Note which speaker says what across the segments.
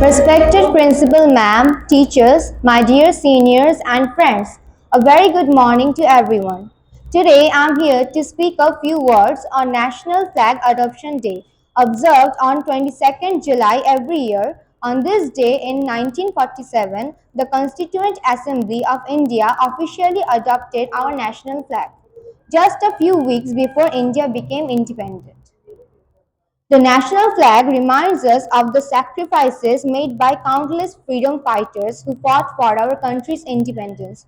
Speaker 1: Respected Principal Ma'am, teachers, my dear seniors and friends, a very good morning to everyone. Today I am here to speak a few words on National Flag Adoption Day, observed on 22nd July every year. On this day in 1947, the Constituent Assembly of India officially adopted our national flag, just a few weeks before India became independent. The national flag reminds us of the sacrifices made by countless freedom fighters who fought for our country's independence.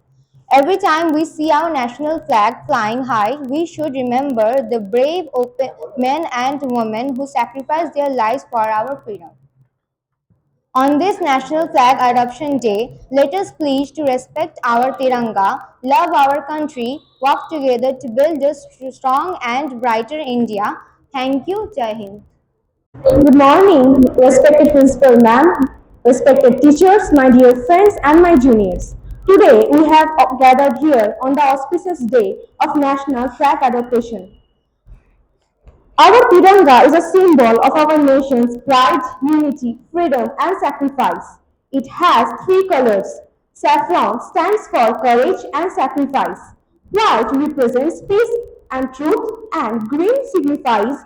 Speaker 1: Every time we see our national flag flying high, we should remember the brave men and women who sacrificed their lives for our freedom. On this National Flag Adoption Day, let us pledge to respect our Tiranga, love our country, work together to build a strong and brighter India. Thank you, Jai Hind.
Speaker 2: Good morning, respected Principal Ma'am, respected teachers, my dear friends and my juniors. Today we have gathered here on the auspicious day of National Flag Adoption. Our Tiranga is a symbol of our nation's pride, unity, freedom and sacrifice. It has three colors. Saffron stands for courage and sacrifice. White represents peace and truth, and green signifies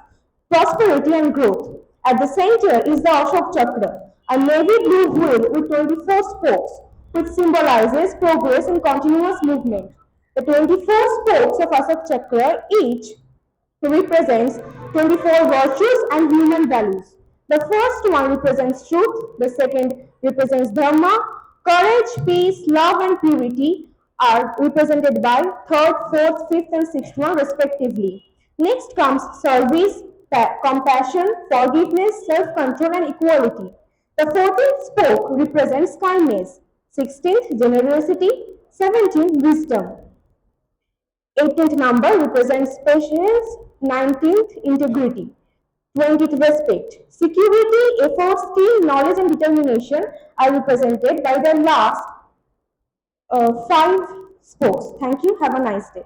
Speaker 2: prosperity and growth. At the center is the Ashok Chakra, a navy blue wheel with 24 spokes, which symbolizes progress and continuous movement. The 24 spokes of Ashok Chakra each represents 24 virtues and human values. The first one represents truth, the second represents dharma, courage, peace, love, and purity are represented by third, fourth, fifth, and sixth one respectively. Next comes service, compassion, forgiveness, self-control, and equality. The 14th spoke represents kindness, 16th generosity, 17th wisdom. 18th number represents patience, 19th integrity, 20th respect. Security, effort, skill, knowledge and determination are represented by the last 5 spokes. Thank you. Have a nice day.